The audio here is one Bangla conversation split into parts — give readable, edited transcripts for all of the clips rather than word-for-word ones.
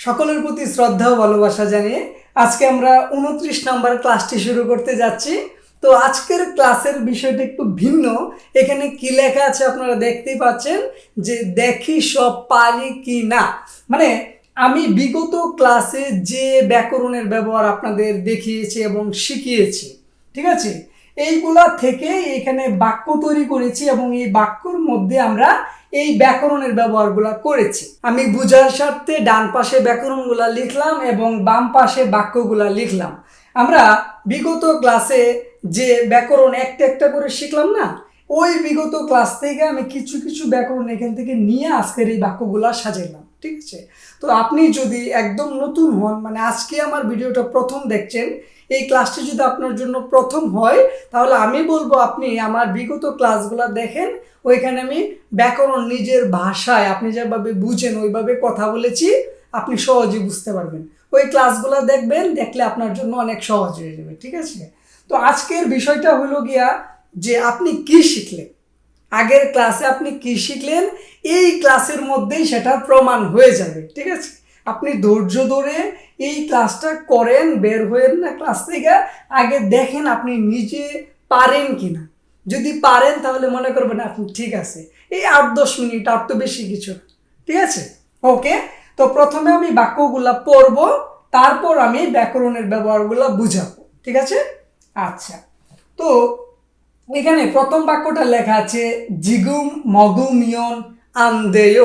সকলের প্রতি শ্রদ্ধা ও ভালোবাসা জানিয়ে আজকে আমরা 29 নম্বর ক্লাসটি শুরু করতে যাচ্ছি। তো আজকের ক্লাসের বিষয়টা একটু ভিন্ন। এখানে কি লেখা আছে আপনারা দেখতেই পাচ্ছেন যে দেখি সব পারি কি না। মানে আমি বিগত ক্লাসে যে ব্যাকরণের ব্যবহার আপনাদের দেখিয়েছি এবং শিখিয়েছি, ঠিক আছে, এইগুলা থেকে এখানে বাক্য তৈরি করেছি এবং এই বাক্যর মধ্যে আমরা এই ব্যাকরণের ব্যবহারগুলা করেছি। আমি বুঝার স্বার্থে ডান পাশে ব্যাকরণগুলা লিখলাম এবং বাম পাশে বাক্যগুলা লিখলাম। আমরা বিগত ক্লাসে যে ব্যাকরণ একটা একটা করে শিখলাম না, ওই বিগত ক্লাস থেকে আমি কিছু কিছু ব্যাকরণ এখান থেকে নিয়ে আজকের এই বাক্যগুলা সাজাইলাম, ঠিক আছে। তো আপনি যদি একদম নতুন হন, মানে আজকে আমার ভিডিওটা প্রথম দেখছেন, এই ক্লাসটি যদি আপনার জন্য প্রথম হয়, তাহলে আমি বলবো আপনি আমার বিগত ক্লাসগুলো দেখেন। ওইখানে আমি ব্যাকরণ নিজের ভাষায় আপনি যেভাবে বুঝেন ওইভাবে কথা বলেছি, আপনি সহজে বুঝতে পারবেন। ওই ক্লাসগুলো দেখবেন, দেখলে আপনার জন্য অনেক সহজ হয়ে যাবে, ঠিক আছে। তো আজকের বিষয়টা হলো গিয়া যে আপনি কি শিখলেন, আগের ক্লাসে আপনি কি শিখলেন, এই ক্লাসের মধ্যেই সেটা প্রমাণ হয়ে যাবে, ঠিক আছে। আপনি ধৈর্য ধরে এই ক্লাসটা করেন, বের হয়েন না ক্লাস থেকে, আগে দেখেন আপনি নিজে পারেন কিনা। যদি পারেন তাহলে মনে করবেন আপনি ঠিক আছে, এই 8-10 মিনিট, আর তো বেশি কিছু, ঠিক আছে। ওকে, তো প্রথমে আমি বাক্যগুলা পড়ব, তারপর আমি ব্যাকরণের ব্যবহারগুলো বুঝাবো, ঠিক আছে। আচ্ছা, তো এখানে প্রথম বাক্যটা লেখা আছে জিগুম মগুমিয়ন আন্দেয়।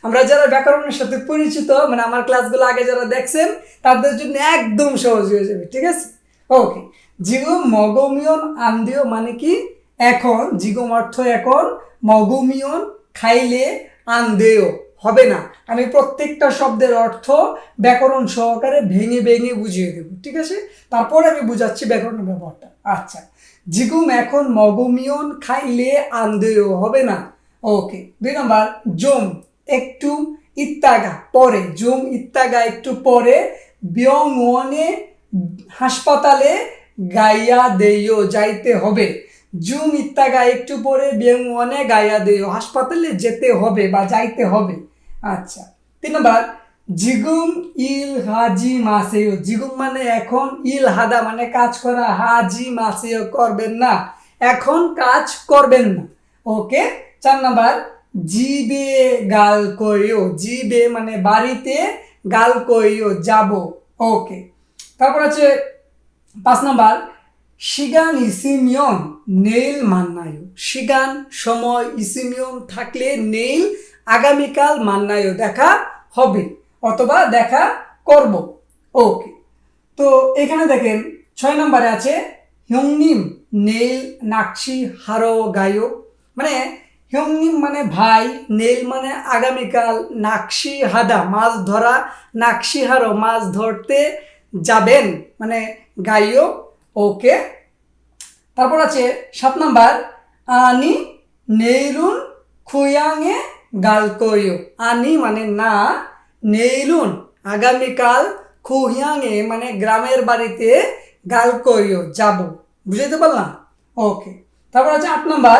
আমরা যারা ব্যাকরণের সাথে পরিচিত, মানে আমার ক্লাসগুলো আগে যারা দেখছেন, তাদের জন্য একদম সহজ হয়ে যাবে, ঠিক আছে। ওকে, জিগুম মগুমিয়ন আন্দেয় মানে কি? এখন, জিগুম অর্থ এখন, মগুমিয়ন খাইলে, আন্দেয় হবে না। আমি প্রত্যেকটা শব্দের অর্থ ব্যাকরণ সহকারে ভেঙে ভেঙে বুঝিয়ে দেব, ঠিক আছে। তারপর আমি বুঝাচ্ছি ব্যাকরণের ব্যবহারটা। আচ্ছা, জিগুম এখন মগুমিয়ন খাইলে আন্দেয় হবে না। ওকে, 2 নম্বর, জম একটু ইত্তাগা পরে, জম ইত্তাগা একটু পরে, বিয়ংওয়ানে হাসপাতালে গাইয়া দেয় যাইতে হবে। জুম ইত্তাগা একটু পরে, বিয়ংওয়ানে গাইয়া দেয় হাসপাতালে যেতে হবে বা যাইতে হবে। আচ্ছা, 3 নম্বর, জিগুম ইল হাজি মাসেও, জিগুম মানে এখন, ইল হাদা মানে কাজ করা, হাজি মাসেও করবেন না, এখন কাজ করবেন না। ওকে, 4 নম্বর, জিবে গাল কইও, জিবে মানে বাড়িতে, গাল কইও যাব। ওকে, তারপর আছে 5 নম্বর, শিগান ইসিমিয়ন নেইল মান্নায়ু। শিগান সময়, ইসিমিয়ন থাকলে, নেইল আগামীকাল, মান্নায়ু দেখা হবে অথবা দেখা করব। ওকে, তো এখানে দেখেন 6 নম্বরে আছে হিয়ংনিম নেইল নাকশি হারো গায়ো। মানে হিয়ংনিম মানে ভাই, নেইল মানে আগামীকাল, নাকশি হাদা মাছ ধরা, নাকশি হারো মাছ ধরতে যাবেন মানে গাইও। ওকে, তারপর আছে 7 নম্বর, আনি নেইলুন খুয়াংয়ে গাল কইও। আনি মানে না, নেইলুন আগামীকাল, খুহিয়াংয়ে মানে গ্রামের বাড়িতে, গাল কইও যাব। বুঝাইতে পারলাম? ওকে, তারপর আছে 8 নম্বর,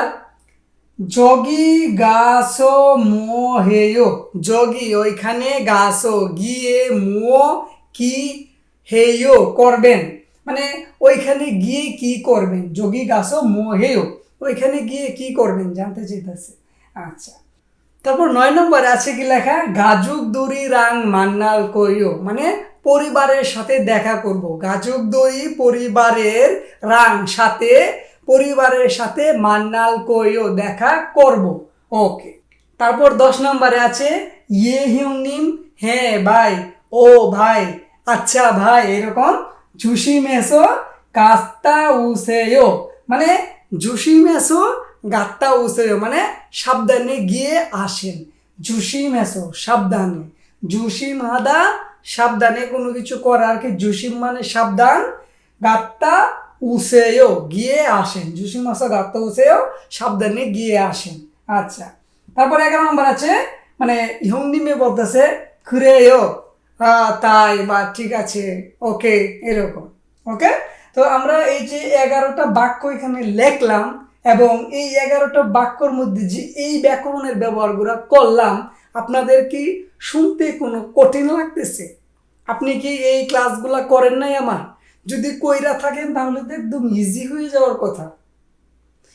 জগি গাছো মো হেয়। জগি ওইখানে, গাছো গিয়ে, মো কি, হেয় করবেন, মানে ওইখানে গিয়ে কি করবেন। যোগী গাছো মোহেও, ওইখানে গিয়ে কি করবেন জানতে চাইতেছে। আচ্ছা, তারপর 9 নম্বরে আছে কি লেখা, গাজুক দড়ি রাং মান্নাল কইও, মানে পরিবারের সাথে দেখা করব। গাজুক দড়ি পরিবারের, রাং সাথে, পরিবারের সাথে, মান্নাল কইও দেখা করব। ওকে, তারপর 10 নম্বরে আছে ইয়ে হিয়ংনিম হ্যাঁ ভাই, ও ভাই, আচ্ছা ভাই, এরকম। জুসি মেসো গাত্তা উসেও, মানে জুসি মেসো গাত্তা উসেও মানে সাবধানে গিয়ে আসেন। জুসি মেসো সাবধানে, জুসিম হাদা সাবধানে কোনো কিছু করার কি, জুসিম মানে সাবধান, গাত্তা উসেও গিয়ে আসেন, জুসিম মাসো গাত্তা উসেও সাবধানে গিয়ে আসেন। আচ্ছা, তারপর 11 নম্বর আছে, মানে হিয়ংনিমে বলতেছে খুরেও, তাই বা ঠিক আছে, ওকে, এরকম। ওকে, তো আমরা এই যে 11টা বাক্য এখানে লিখলাম এবং এই 11টা বাক্যর মধ্যে যে এই ব্যাকরণের ব্যবহারগুলো করলাম, আপনাদের কি শুনতে কোনো কঠিন লাগতেছে? আপনি কি এই ক্লাসগুলা করেন নাই আমার? যদি কইরা থাকেন তাহলে তো একদম ইজি হয়ে যাওয়ার কথা।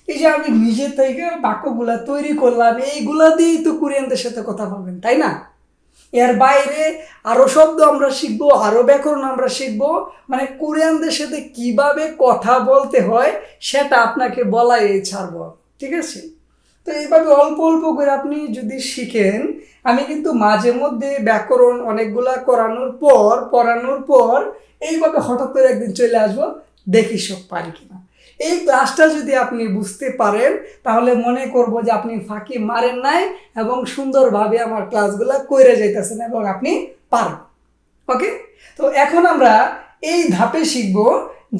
এই যে আমি নিজে থেকে বাক্যগুলা তৈরি করলাম, এইগুলা দিয়েই তো কোরিয়ানদের সাথে কথা বলবেন, তাই না? এর বাইরে আরো শব্দ আমরা শিখবো, আরো ব্যাকরণ আমরা শিখবো, মানে কোরিয়ানদের সাথে কিভাবে কথা বলতে হয় সেটা আপনাকে বলাই ছাড়বো, ঠিক আছে? তো এইভাবে অল্প অল্প করে আপনি যদি শিখেন, আমি কিন্তু মাঝে মধ্যে ব্যাকরণ অনেকগুলা পড়ানোর পর এইভাবে হঠাৎ করে একদিন চলে আসবো, দেখি সব পারি কিনা। এই ক্লাসটা যদি আপনি বুঝতে পারেন তাহলে মনে করব যে আপনি ফাঁকি মারেন নাই এবং সুন্দরভাবে আমার ক্লাসগুলো কইরে যাইতেছেন এবং আপনি পারেন। ওকে, তো এখন আমরা এই ধাপে শিখব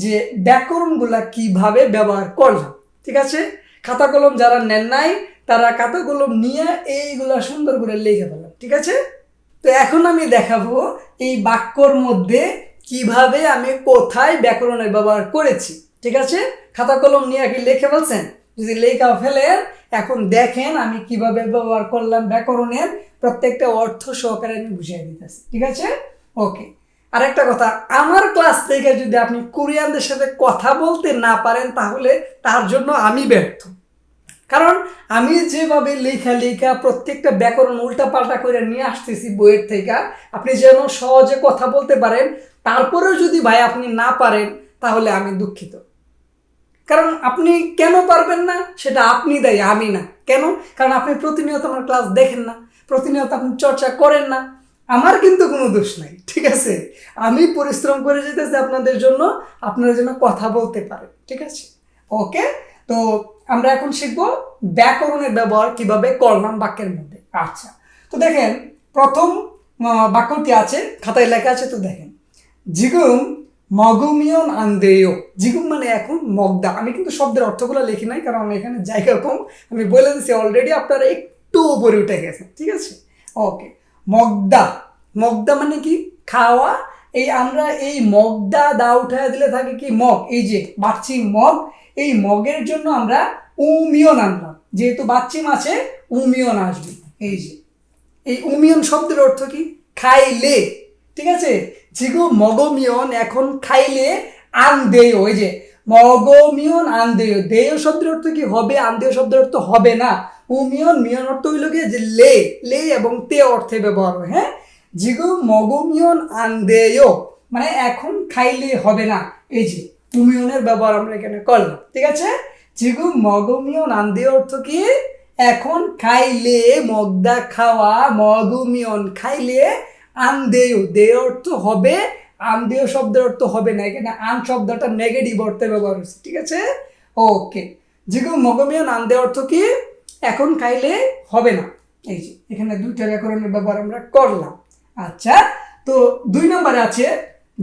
যে ব্যাকরণগুলা কিভাবে ব্যবহার করলাম, ঠিক আছে? খাতা কলম যারা নেন নাই তারা খাতা কলম নিয়ে এইগুলা সুন্দর করে লিখে ফেলেন, ঠিক আছে? তো এখন আমি দেখাবো এই বাক্যর মধ্যে কিভাবে আমি কোথায় ব্যাকরণের ব্যবহার করেছি, ঠিক আছে? খাতা কলম নিয়ে কি লিখে ফেলছেন? যদি লেখা ফেলেন, এখন দেখেন আমি কিভাবে ব্যবহার করলাম ব্যাকরণের প্রত্যেকটা অর্থ সহকারে আমি বুঝিয়ে দিতেছি, ঠিক আছে? ওকে, আরেকটা কথা, আমার ক্লাস থেকে যদি আপনি কোরিয়ানদের সাথে কথা বলতে না পারেন তাহলে তার জন্য আমি ব্যর্থ। কারণ আমি যেভাবে লেখা প্রত্যেকটা ব্যাকরণ উল্টাপাল্টা করে নিয়ে আসতেছি বইয়ের থেকে, আপনি যেন সহজে কথা বলতে পারেন, তারপরেও যদি ভাই আপনি না পারেন তাহলে আমি দুঃখিত। কারণ আপনি কেন পারবেন না সেটা আপনি দায়ী, আমি না। কেন? কারণ আপনি প্রতিনিয়ত আমার ক্লাস দেখেন না, প্রতিনিয়ত আপনি চর্চা করেন না। আমার কিন্তু কোনো দোষ নাই, ঠিক আছে? আমি পরিশ্রম করে যেতেছি আপনাদের জন্য, আপনারা যেন কথা বলতে পারেন, ঠিক আছে? ওকে, তো আমরা এখন শিখব ব্যাকরণের ব্যবহার কিভাবে করলাম বাক্যের মধ্যে। আচ্ছা, তো দেখেন প্রথম বাক্যটি আছে, খাতায় লেখা আছে, তো দেখেন, জিগুম মগমিয়ন আন্দেয়। জিগুম মানে এখন মগদা। আমি কিন্তু শব্দের অর্থগুলো লিখি নাই কারণ এখানে জায়গা কম, আমি বলে দিচ্ছি অলরেডি, আপনারা একটু উপরে উঠে গেছেন, ঠিক আছে? ওকে, মগদা। মগদা মানে কি? খাওয়া। এই আমরা এই মগদা দা উঠায় দিলে থাকে কি মগ, এই যে বাচ্চি মগ, এই মগের জন্য আমরা উমিয়ন আনলাম, যেহেতু বাচ্চি মাছে উমিয়ন আসবে। এই যে এই উমিয়ন শব্দের অর্থ কি? খাইলে, ঠিক আছে? জিগু মগমিয়ন এখন খাইলে আনদেয়। ওই যে মগমিয়ন আনদেয়, দেয় শব্দের অর্থ কি? হবে। আনদেয় শব্দের অর্থ হবে না। উমিয়ন মিয়ন অর্থ হইল গিয়ে যে লে, লে এবং তে অর্থে ব্যবহার হয়। হ্যাঁ, জিগু মগমিয়ন আনদেয় মানে এখন খাইলে হবে না। এই যে উমিয়নের ব্যবহার আমরা এখানে করলাম, ঠিক আছে? জিগু মগমিয়ন আনদেয় অর্থ কি? এখন খাইলে, মগদা খাওয়া, মগমিয়ন খাইলে, আনদেয় দেয় অর্থ হবে, আনদেয় শব্দের অর্থ হবে না, এখানে আন শব্দটা নেগেটিভ অর্থে ব্যবহার হচ্ছে, ঠিক আছে? ওকে, যেগুলো মগমিয়ন আনদেয় অর্থ কি? এখন খাইলে হবে না। এই যে এখানে দুইটা ব্যাকরণের ব্যবহার আমরা করলাম। আচ্ছা, তো 2 নম্বরে আছে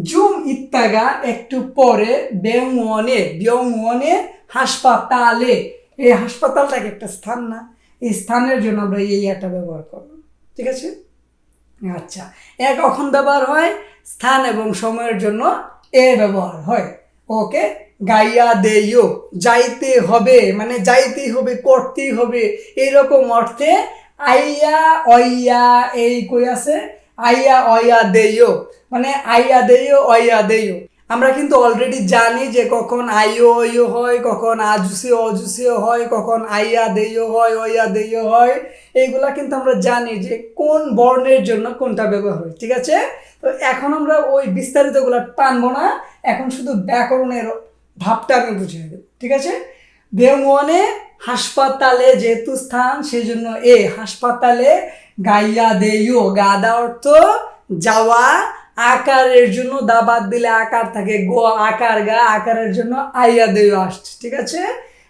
জুম ইত্তাগা একটু পরে ব্যংওনে হাসপাতালে। এই হাসপাতালটাকে একটা স্থান না, এই স্থানের জন্য আমরা এই একটা ব্যবহার করলাম, ঠিক আছে? আচ্ছা, এ কখন ব্যবহার হয়? স্থান এবং সময়ের জন্য এ ব্যবহার হয়। ওকে, গাইয়া দেইও, যাইতে হবে মানে যাইতেই হবে, করতেই হবে, এইরকম অর্থে আইয়া অইয়া এই কই আছে, আইয়া অইয়া দেইও মানে আইয়া দেইও অইয়া দেইও। আমরা কিন্তু অলরেডি জানি যে কখন আইও অইও হয়, কখন আজুসিও অজুসিও হয়, কখন আইয়া দেইও হয়, অইয়া দেইও হয়। এইগুলা কিন্তু আমরা জানি যে কোন বর্ণের জন্য কোনটা ব্যবহার হয়, ঠিক আছে? তো এখন আমরা ওই বিস্তারিতগুলো টানবো না, এখন শুধু ব্যাকরণের ভাবটা আমি বুঝিয়ে দেব, ঠিক আছে? ব্যংওনে হাসপাতালে যেহেতু স্থান সেজন্য এ হাসপাতালে, গাইয়া দেইও গাদা অর্থ যাওয়া, আকারের জন্য দা বাদ দিলে আকার থাকে, গো আকার গা, আকারের জন্য আইয়া দেইও আসছে, ঠিক আছে?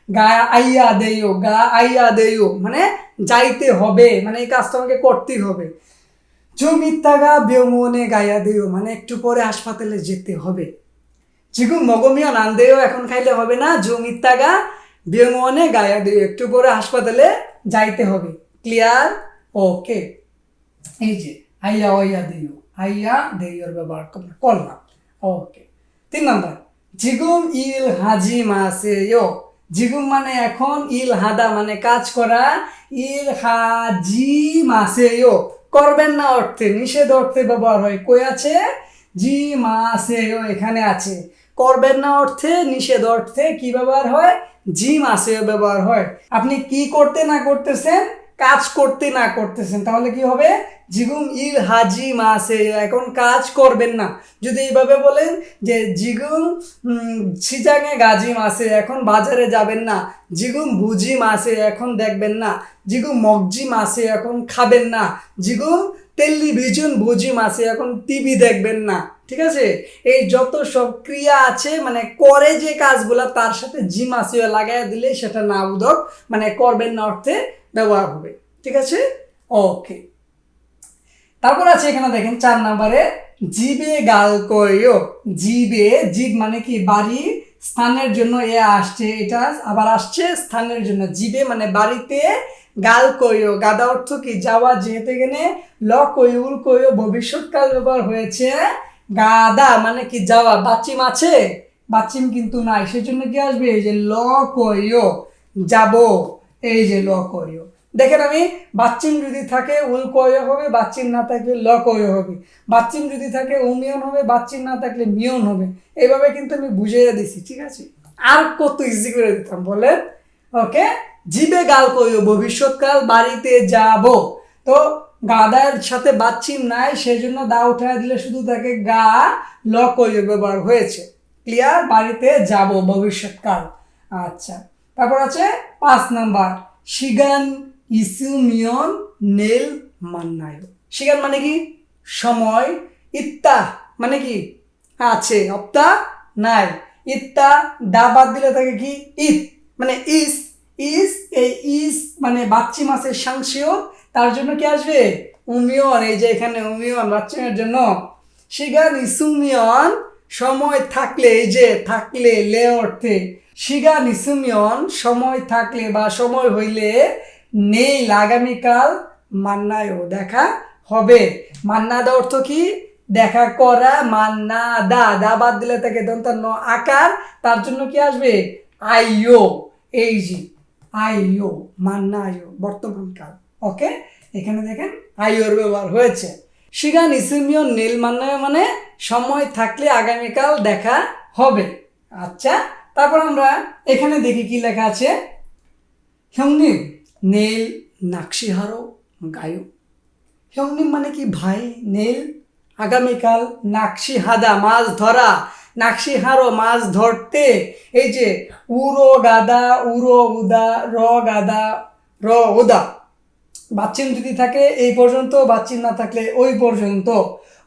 গা আইয়া দেইও, গা আইয়া দেইও মানে যাইতে হবে, মানে এই কাজটা আমাকে করতেই হবে। জমিত্তাগা ব্যংওনে গাইয়া দেইও মানে একটু পরে হাসপাতালে যেতে হবে। জিগু মগমিয়ন আনদেও এখন খাইলে হবে না, জমিত্তাগা ব্যংওনে গাইয়া দেইও একটু পরে হাসপাতালে যাইতে হবে। ক্লিয়ার? ওকে, এই যে আইয়া অইয়া দেইও, আইয়া দেইওর ব্যবহার করলাম। ওকে, 3 নম্বর জিগুম ইল হাজি মাসেয়ো। জিগুম মানে এখন, ইল হাদা মানে কাজ করা, ইল হাজি মাসেয়ো করবেন না অর্থে, নিষেধ অর্থে ব্যবহার হয়। কই আছে? জি মাসেও এখানে আছে। করবেন না অর্থে, নিষেধ অর্থে কি ব্যবহার হয়? জি মাসেও ব্যবহার হয়। আপনি কি করতে না করতেছেন, কাজ করতে না করতেছেন, তাহলে কি হবে? জিগুম ইল হাজি মাসে, এখন কাজ করবেন না। যদি এইভাবে বলেন যে জিগুম সিজাঙে গাজি মাসে, এখন বাজারে যাবেন না। জিগুম বুঝি মাসে, এখন দেখবেন না। জিগুম মগজি মাসে, এখন খাবেন না। জিগুম টেলিভিশন বুঝি মাসে, এখন টিভি দেখবেন না। ঠিক আছে? এই যত সব ক্রিয়া আছে মানে করে যে কাজগুলা তার সাথে জি মাসিও লাগাই দিলে সেটা না উদক মানে করবেন না অর্থে ব্যবহার হবে। ঠিক আছে? ওকে। তারপর আছে এখানে দেখেন 4 নম্বরে জিবে গাল কইও। জিবে, জিব মানে কি বাড়ি, স্থানের জন্য এ আসছে, এটা আবার আসছে স্থানের জন্য। জিবে মানে বাড়িতে, গাল কইও গাদা অর্থ কি যাওয়া, যেহেতু এখানে ল কইউল কইও ভবিষ্যৎকাল ব্যবহার হয়েছে। গাদা মানে কি যাওয়া, বাচিম আছে, বাচিম কিন্তু নাই, সেজন্য কি আসবে? এই যে ল কইও যাব, এই যে ল কইও। দেখেন আমি বাচ্চিম যদি থাকে উল কয় হবে, বাচ্চিম না থাকলে ল কয় হবে। বাচ্চিম যদি থাকে উমিয়ন হবে, বাচ্চিম না থাকলে মিয়ন হবে। এইভাবে কিন্তু আমি বুঝিয়ে দিছি। ঠিক আছে? আর কত ইজি করে দিতাম বলেন? ওকে। জিবে গাল কইও ভবিষ্যৎকাল, বাড়িতে যাব। তো গাদার সাথে বাচ্চিম নাই, সেজন্য দা উঠায় দিলে শুধু তাকে গা, ল কইও ব্যবহার হয়েছে। ক্লিয়ার? বাড়িতে যাব ভবিষ্যৎকাল। আচ্ছা, তারপর আছে 5 নাম্বার শিগান ইসুমিয়ন নেল মান্নায়ো। শিগান মানে কি সময়, ইত্তা মানে কি আছে, অপ্তা নাই, ইত্তা দা বাদ দিলে থাকে কি ইত মানে ইস, ইস এই ইস মানে বাচ্চি মাসের সাংশিও, তার জন্য কি আসবে? উমিয়ন, এই যে এখানে উমিয়ন বাচ্চিমের জন্য। শিগান ইসুমিয়ন সময় থাকলে, এই যে থাকলে লে অর্থে, শিগা নিসুমিয়ন সময় থাকলে বা সময় হইলে, নেই আগামীকাল, মান্নায়ও দেখা হবে। মান্নাদা অর্থ কি দেখা করা, মান্না দা, দা বাদ দিলে তাকে দন্ত ন আকার, তার জন্য কি আসবে? আইও, এই যে আইও, মান্নায়ও বর্তমানকাল। ওকে, এখানে দেখেন আইওর ব্যবহার হয়েছে। শিগা নিসুমিয়ন নীল মান্নায় মানে সময় থাকলে আগামীকাল দেখা হবে। আচ্ছা, তারপর আমরা এখানে দেখি কি লেখা আছে। 형님 নেল নাকশিহারো গায়ো। 형님 মানে কি ভাই, নেল আগামীকাল, নাকশি হাদা মাছ ধরা, নাকশি হারো মাছ ধরতে, এই যে উড়ো গাদা, উড়ো উদা, র গাদা, র উদা, বাচ্চিম যদি থাকে এই পর্যন্ত, বাচ্চিম না থাকলে ওই পর্যন্ত।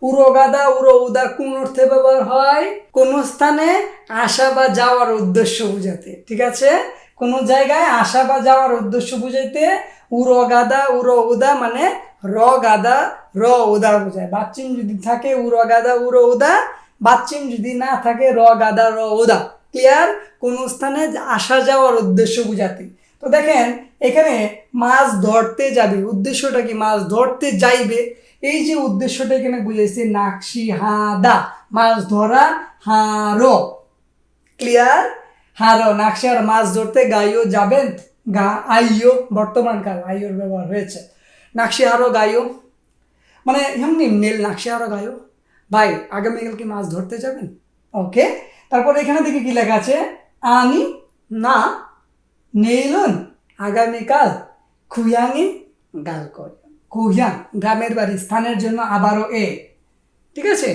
উড়ো গাদা, উড়ো উদা কোন অর্থে ব্যবহার হয়? কোন স্থানে আসা বা যাওয়ার উদ্দেশ্য বুঝাতে। ঠিক আছে? কোন জায়গায় আসা বা যাওয়ার উদ্দেশ্য বুঝাইতে উড়ো গাদা, উড়ো উদা মানে র গাদা, র উদা বোঝায়। বাচ্চিম যদি থাকে উড়ো গাদা, উড়ো উদা, বাচ্চিম যদি না থাকে র গাদা, র উদা। ক্লিয়ার? কোন স্থানে আসা যাওয়ার উদ্দেশ্য বুঝাতে। তো দেখেন এখানে মাছ ধরতে যাবে, উদ্দেশ্যটা কি? মাছ ধরতে যাইবে, এই যে উদ্দেশ্যটা এখানে বুঝাইছে নাকশি হাদা মাছ ধরা, হারো। ক্লিয়ার? হারো নাকশি আর মাছ ধরতে, গাইও যাবেন, গা আইও বর্তমান কাল, আইওর ব্যবহার হয়েছে। নাকশি হারো গাইও মানে এমনি নীল নাকশি হারো গাইও, ভাই আগামীকাল কি মাছ ধরতে যাবেন? ওকে। তারপর এখানে দেখি কি লেখা আছে, আনি না নেইলন আগামীকাল, খুয়াঙে গাল কর। খুয়াং গ্রামের বাড়ি, স্থানের জন্য আবারও এ। ঠিক আছে?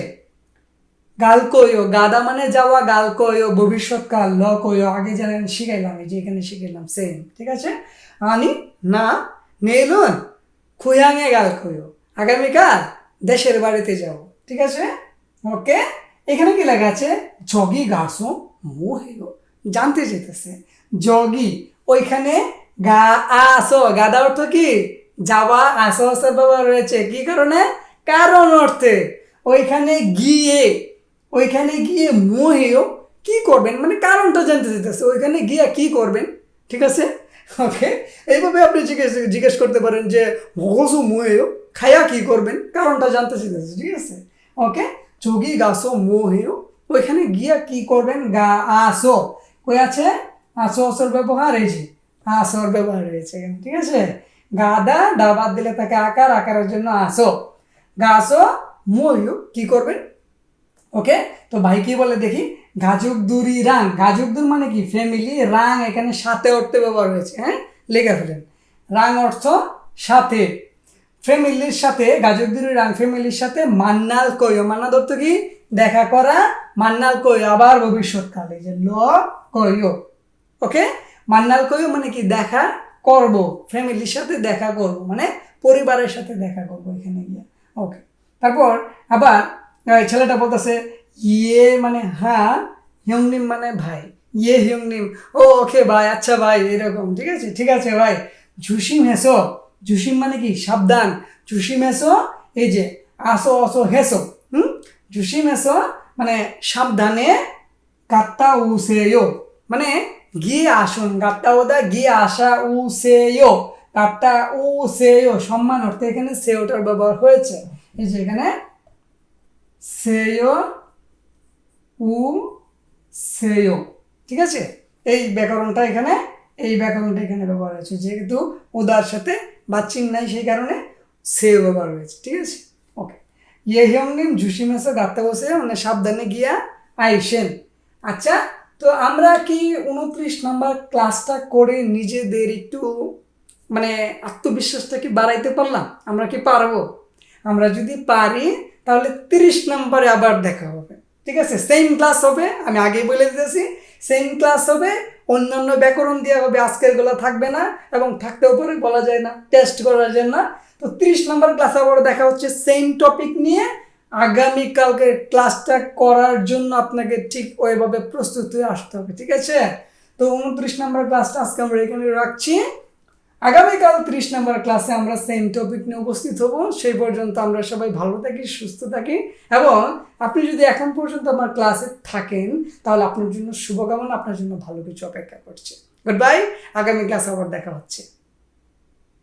গাল কইও গাদা মানে যাওয়া, গাল কইও ভবিষ্যৎকাল, ল কইও আগে জানেন শিখাইলাম, এই যে এখানে শিখাইলাম সেম। ঠিক আছে? আনি না নেইলন খুয়াঙে গাল কইও, আগামীকাল দেশের বাড়িতে যাব। ঠিক আছে? ওকে। এখানে কি লেখা আছে, জগি গাছও মোহেও, জানতে যেতেছে জগি, ওইখানে গা আসো, গাদা অর্থ কি যাওয়া, আসো আসো ব্যবহার রয়েছে কি কারণে? কারণ অর্থে। ওইখানে গিয়ে, ওইখানে গিয়ে মোহেও কি করবেন মানে কারণটা জানতে যেতেছে, ওইখানে গিয়ে কি করবেন। ঠিক আছে? ওকে। এইভাবে আপনি জিজ্ঞেস করতে পারেন যে মগজু মোহেও খায়া কি করবেন, কারণটা জানতে চেয়েছে। ঠিক আছে? ওকে। যোগী গাছো মোহেও, ওইখানে গিয়া কি করবেন, গা আসো, কই আছে আসো, আসর ব্যবহার এই যে আসর ব্যবহার রয়েছে এখানে। ঠিক আছে? গাদা দা বাদ দিলে তাকে আকার, আকারের জন্য আসো, গাছো মোহেও কি করবেন, ওকে, তো ভাই কি বলে দেখি, গাজুক দুরি রাং, গাজুক দুর মানে কি ফ্যামিলি, রাং এখানে সাথে অর্থে ব্যবহার হয়েছে, হ্যাঁ লেখা ফেলেন। রাং অর্থ সাথে, ফ্যামিলির সাথে, গাজুক দুরি রাং ফ্যামিলির সাথে মান্নাল কইও, মান্নাল অর্থ কি দেখা করা, মান্নাল কইও আবার ভবিষ্যৎকালে, যে ল কইও। ওকে, মান্নাল কইও মানে কি দেখা করব, ফ্যামিলির সাথে দেখা করব মানে পরিবারের সাথে দেখা করব এখানে গিয়ে। ওকে, তারপর আবার ছেলেটা বলতেছে ইয়ে মানে হ্যাঁ, হিয়ংনিম মানে ভাই, ইয়ে হিয়ংনিম, ও ওকে ভাই, আচ্ছা ভাই, এরকম, ঠিক আছে, ঠিক আছে ভাই। ঝুসিম হেসো, ঝুসিম মানে কি সাবধান, ঝুসিম হেসো, এই যে আসো আসো হেসো, ঝুসিম হেসো মানে সাবধানে, গাত্তা উসেয়ো মানে গিয়ে আসুন, গাত্তা ওদা গিয়ে আসা, উসেয়ো গাত্তা উসেয়ো সম্মান অর্থে এখানে সেওটার ব্যবহার হয়েছে, এই যে এখানে সেয়ো উ সেয়ো, ঠিক আছে, এই ব্যাকরণটা এখানে, এই ব্যাকরণটা এখানে ব্যবহার হয়েছে, যেহেতু উদার সাথে বাচ্চিন নাই সেই কারণে সেও ব্যবহার হয়েছে, ঠিক আছে। ওকে, ইয়ে হিয়ংনিম জুসিমেসো গাত্তা বসে মানে সাবধানে গিয়া আইসেন। আচ্ছা, তো আমরা কি 29 নম্বর ক্লাসটা করে নিজেদের একটু মানে আত্মবিশ্বাসটা কি বাড়াইতে পারলাম? আমরা কি পারবো? আমরা যদি পারি তাহলে 30 নম্বরে আবার দেখা হবে, ঠিক আছে, সেম ক্লাস হবে, আমি আগেই বলে দিতেছি, সেম ক্লাস হবে, অন্যান্য ব্যাকরণ দেওয়া হবে, আজকের গুলো থাকবে না, এবং থাকতেও পারে, বলা যায় না, টেস্ট করা যায় না। তো 30 নম্বর ক্লাস আবার দেখা হচ্ছে সেম টপিক নিয়ে। আগামীকালকে ক্লাসটা করার জন্য আপনাকে ঠিক ওইভাবে প্রস্তুত হয়ে আসতে হবে, ঠিক আছে। তো 29 নম্বর ক্লাসটা আজকে আমরা এখানে রাখছি। আগামীকাল 30 নম্বর ক্লাসে আমরা সেম টপিক নিয়ে উপস্থিত হব। সেই পর্যন্ত আমরা সবাই ভালো থাকি, সুস্থ থাকি, এবং আপনি যদি এখন পর্যন্ত আমার ক্লাসে থাকেন তাহলে আপনার জন্য শুভকামনা, আপনার জন্য ভালো কিছু অপেক্ষা করছে। গুড বাই, আগামী ক্লাসে আবার দেখা হচ্ছে।